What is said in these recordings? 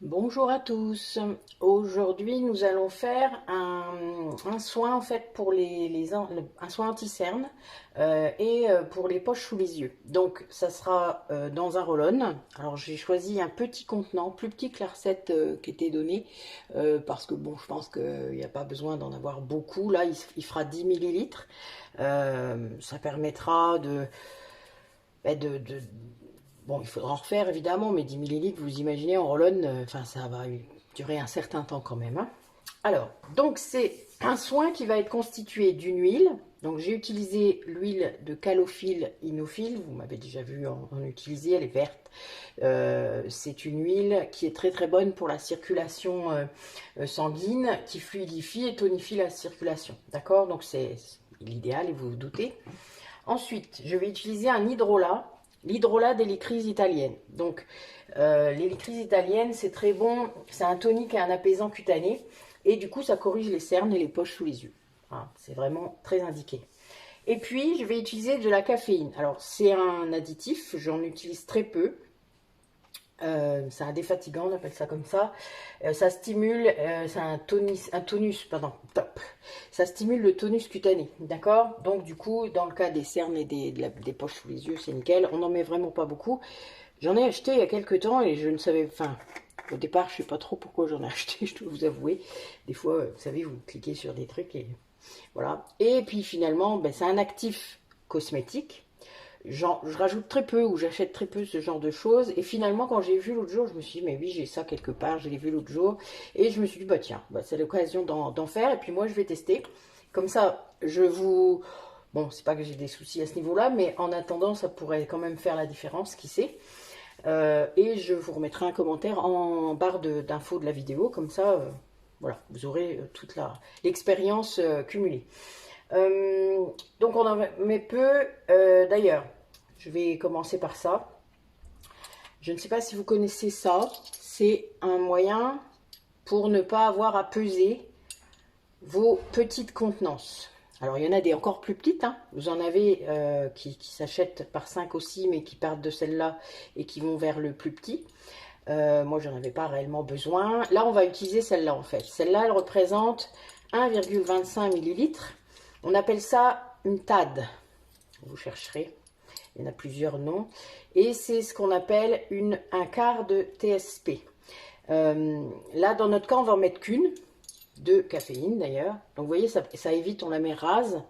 Bonjour à tous. Aujourd'hui, nous allons faire un soin en fait pour un soin anti-cerne et pour les poches sous les yeux. Donc, ça sera dans un roll-on. Alors, j'ai choisi un petit contenant, plus petit que la recette qui était donnée, parce que bon, je pense qu'il n'y a pas besoin d'en avoir beaucoup. Là, il fera 10 millilitres. Ça permettra de bon, il faudra en refaire évidemment, mais 10 millilitres, vous imaginez, en roll-on, enfin, ça va durer un certain temps quand même, hein. Alors, donc c'est un soin qui va être constitué d'une huile. Donc j'ai utilisé l'huile de calophylle inophile, vous m'avez déjà vu en utiliser, elle est verte. C'est une huile qui est très très bonne pour la circulation sanguine, qui fluidifie et tonifie la circulation. D'accord? Donc c'est l'idéal, et vous vous doutez. Ensuite, je vais utiliser un hydrolat, l'hydrolat d'hélicryse italienne. Donc, l'hélicryse italienne, c'est très bon, c'est un tonique et un apaisant cutané, et du coup, ça corrige les cernes et les poches sous les yeux. Voilà, c'est vraiment très indiqué. Et puis, je vais utiliser de la caféine. Alors, c'est un additif, j'en utilise très peu. C'est un défatigant, on appelle ça comme ça. Ça stimule, c'est un tonus, pardon, top. Ça stimule le tonus cutané, d'accord? Donc du coup, dans le cas des cernes et des poches sous les yeux, c'est nickel. On n'en met vraiment pas beaucoup. J'en ai acheté il y a quelques temps et je ne savais, enfin, au départ, je ne sais pas trop pourquoi j'en ai acheté, je dois vous avouer. Des fois, vous savez, vous cliquez sur des trucs et voilà. Et puis finalement, ben, c'est un actif cosmétique. Je rajoute très peu ou j'achète très peu ce genre de choses. Et finalement, quand j'ai vu l'autre jour, je me suis dit, mais oui, j'ai ça quelque part, je l'ai vu l'autre jour. Et je me suis dit, bah tiens, bah, c'est l'occasion d'en faire. Et puis moi, je vais tester. Comme ça, je vous... Bon, c'est pas que j'ai des soucis à ce niveau-là, mais en attendant, ça pourrait quand même faire la différence, qui sait. Et je vous remettrai un commentaire en barre d'infos de la vidéo. Comme ça, voilà, vous aurez toute l'expérience cumulée. Donc on en met peu. D'ailleurs, je vais commencer par ça. Je ne sais pas si vous connaissez ça. C'est un moyen pour ne pas avoir à peser vos petites contenances. Alors, il y en a des encore plus petites, hein. Vous en avez qui s'achètent par 5 aussi, mais qui partent de celle-là et qui vont vers le plus petit. Moi, j'en avais pas réellement besoin. Là, on va utiliser celle-là, en fait. Celle-là, elle représente 1,25 millilitres. On appelle ça une TAD. Vous chercherez. Il y en a plusieurs noms. Et c'est ce qu'on appelle un quart de TSP. Là, dans notre cas, on va en mettre qu'une, de caféine d'ailleurs. Donc, vous voyez, ça évite, on la met rase.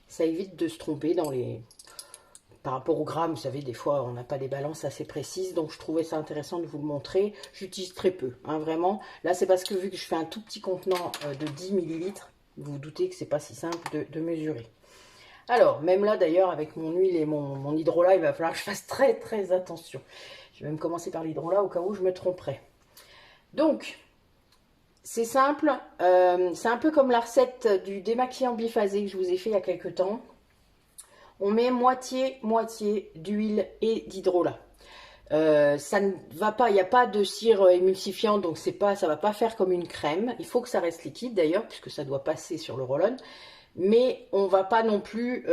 Ça évite de se tromper par rapport au gramme. Vous savez, des fois, on n'a pas des balances assez précises. Donc, je trouvais ça intéressant de vous le montrer. J'utilise très peu, hein, vraiment. Là, c'est parce que vu que je fais un tout petit contenant de 10 millilitres, vous vous doutez que c'est pas si simple de mesurer. Alors, même là d'ailleurs, avec mon huile et mon hydrolat, il va falloir que je fasse très très attention. Je vais même commencer par l'hydrolat au cas où je me tromperais. Donc, c'est simple, c'est un peu comme la recette du démaquillant biphasé que je vous ai fait il y a quelques temps. On met moitié d'huile et d'hydrolat. Ça ne va pas, il n'y a pas de cire émulsifiante, donc ça va pas faire comme une crème. Il faut que ça reste liquide d'ailleurs, puisque ça doit passer sur le roll-on. Mais on ne va pas non plus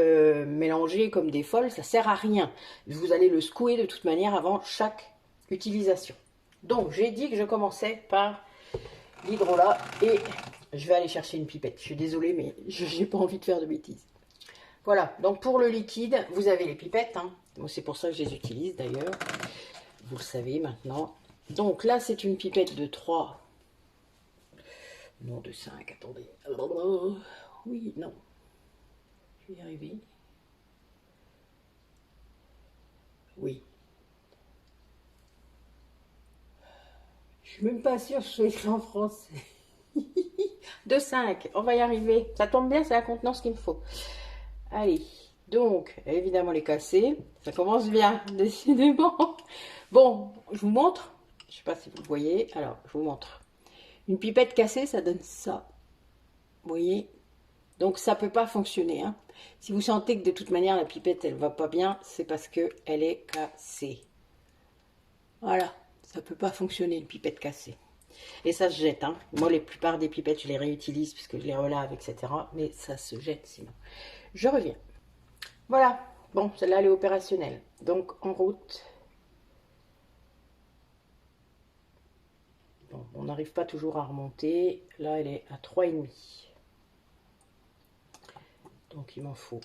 mélanger comme des folles, ça ne sert à rien. Vous allez le secouer de toute manière avant chaque utilisation. Donc j'ai dit que je commençais par l'hydrolat et je vais aller chercher une pipette. Je suis désolée, mais je n'ai pas envie de faire de bêtises. Voilà, donc pour le liquide, vous avez les pipettes, hein. C'est pour ça que je les utilise d'ailleurs. Vous le savez maintenant. Donc là, c'est une pipette de 3. Non, de 5, attendez. Oui, non. Je vais y arriver. Oui. Je suis même pas sûre que je sois écrit en français. De 5, on va y arriver. Ça tombe bien, c'est la contenance qu'il me faut. Allez, donc, évidemment les casser. Ça commence bien, décidément. Bon, je vous montre. Je sais pas si vous voyez. Alors, je vous montre. Une pipette cassée, ça donne ça. Vous voyez? Donc, ça peut pas fonctionner, hein. Si vous sentez que de toute manière, la pipette, elle va pas bien, c'est parce qu'elle est cassée. Voilà, ça peut pas fonctionner, une pipette cassée. Et ça se jette, hein. Moi, la plupart des pipettes, je les réutilise puisque je les relave, etc. Mais ça se jette sinon. Je reviens. Voilà. Bon, celle-là, elle est opérationnelle. Donc, en route. On n'arrive pas toujours à remonter. Là, elle est à 3,5. Donc, il m'en faut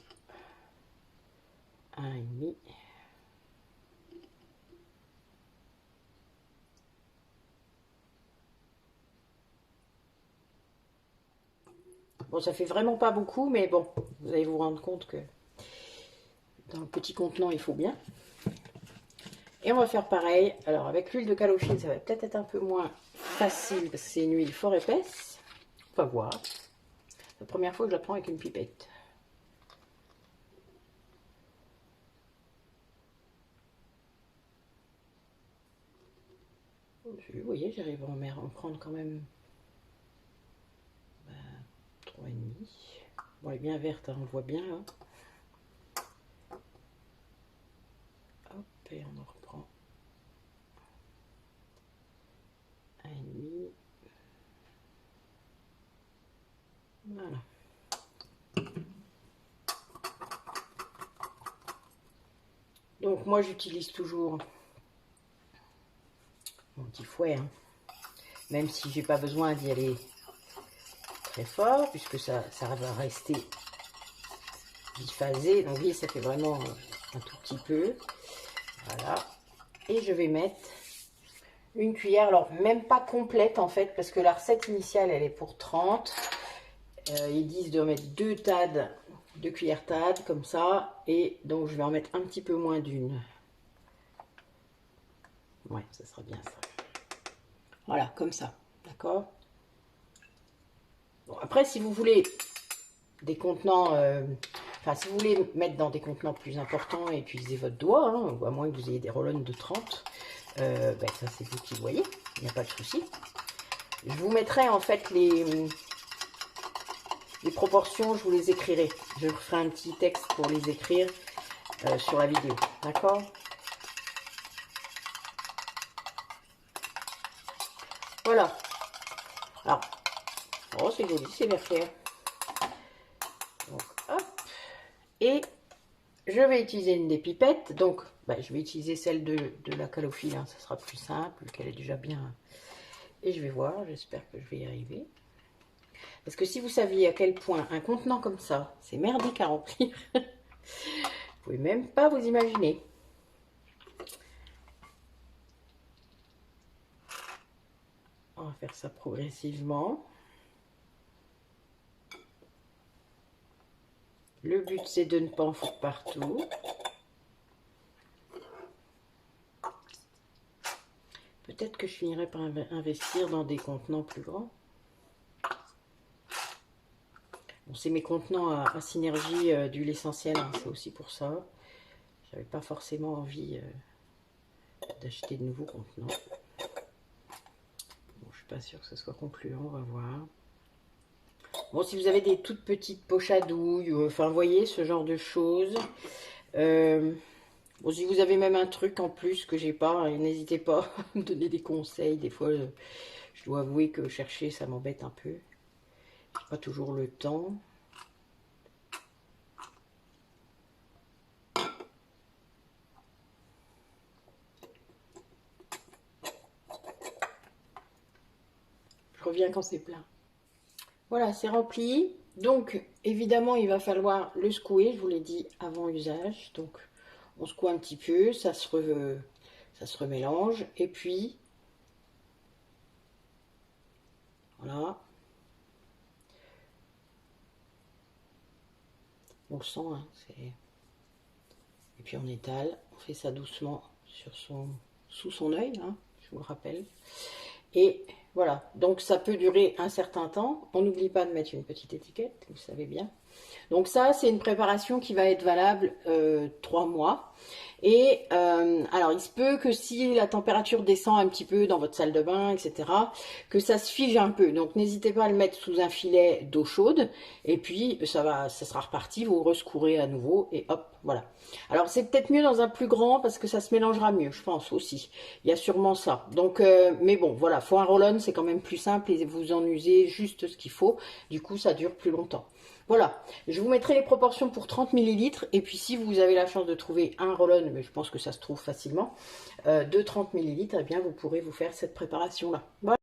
1,5. Bon, ça fait vraiment pas beaucoup, mais bon, vous allez vous rendre compte que dans le petit contenant, il faut bien. Et on va faire pareil. Alors, avec l'huile de calophylle, ça va peut-être être un peu moins facile parce que c'est une huile fort épaisse. On va voir. La première fois que je la prends avec une pipette. Vous voyez, j'arrive à en prendre quand même 3,5. Bon, elle est bien verte, hein, on le voit bien là. Hop, et on en reprend 1,5. Voilà. Donc moi j'utilise toujours mon petit fouet, hein. Même si j'ai pas besoin d'y aller très fort, puisque ça va rester biphasé. Donc oui, ça fait vraiment un tout petit peu. Voilà. Et je vais mettre une cuillère, alors même pas complète en fait, parce que la recette initiale elle est pour 30. Ils disent de mettre 2 cuillères tades comme ça, et donc je vais en mettre un petit peu moins d'une. Ouais, ça sera bien ça. Voilà, comme ça, d'accord. Bon, après, si vous voulez des contenants, enfin, si vous voulez mettre dans des contenants plus importants et utiliser votre doigt, hein, ou à moins que vous ayez des rollons de 30, ben, ça c'est vous qui voyez, il n'y a pas de souci. Je vous mettrai en fait les proportions, je vous les écrirai. Je vous ferai un petit texte pour les écrire sur la vidéo, d'accord? Voilà. Alors, oh c'est joli, c'est bien fait. Donc, hop. Et je vais utiliser une des pipettes. Donc, bah, je vais utiliser celle de la calophylle, hein, ça sera plus simple, qu'elle est déjà bien. Et je vais voir, j'espère que je vais y arriver. Parce que si vous saviez à quel point un contenant comme ça, c'est merdique à remplir, vous pouvez même pas vous imaginer. On va faire ça progressivement. Le but, c'est de ne pas en foutre partout. Peut-être que je finirai par investir dans des contenants plus grands. Bon, c'est mes contenants à synergie d'huile essentielle, hein, c'est aussi pour ça. J'avais pas forcément envie d'acheter de nouveaux contenants. Bon, je suis pas sûre que ce soit concluant, on va voir. Bon, si vous avez des toutes petites poches à douille, enfin, vous voyez, ce genre de choses. Bon, si vous avez même un truc en plus que j'ai pas, n'hésitez pas à me donner des conseils. Des fois, je dois avouer que chercher, ça m'embête un peu. J'ai pas toujours le temps. Je reviens quand c'est plein. Voilà, c'est rempli. Donc, évidemment, il va falloir le secouer, je vous l'ai dit, avant usage. Donc, on secoue un petit peu, ça se remélange. Et puis, voilà. On le sent, hein, et puis on étale, on fait ça doucement sous son œil, hein, je vous le rappelle. Et voilà, donc ça peut durer un certain temps. On n'oublie pas de mettre une petite étiquette, vous savez bien. Donc ça, c'est une préparation qui va être valable 3 mois. Et alors, il se peut que si la température descend un petit peu dans votre salle de bain, etc., que ça se fige un peu. Donc, n'hésitez pas à le mettre sous un filet d'eau chaude. Et puis, ça sera reparti. Vous rescourez à nouveau et hop, voilà. Alors, c'est peut-être mieux dans un plus grand parce que ça se mélangera mieux, je pense aussi. Il y a sûrement ça. Donc, mais bon, voilà, faut un roll-on, c'est quand même plus simple et vous en usez juste ce qu'il faut. Du coup, ça dure plus longtemps. Voilà, je vous mettrai les proportions pour 30 ml. Et puis si vous avez la chance de trouver un roll-on, mais je pense que ça se trouve facilement, de 30 ml, eh bien vous pourrez vous faire cette préparation-là. Voilà.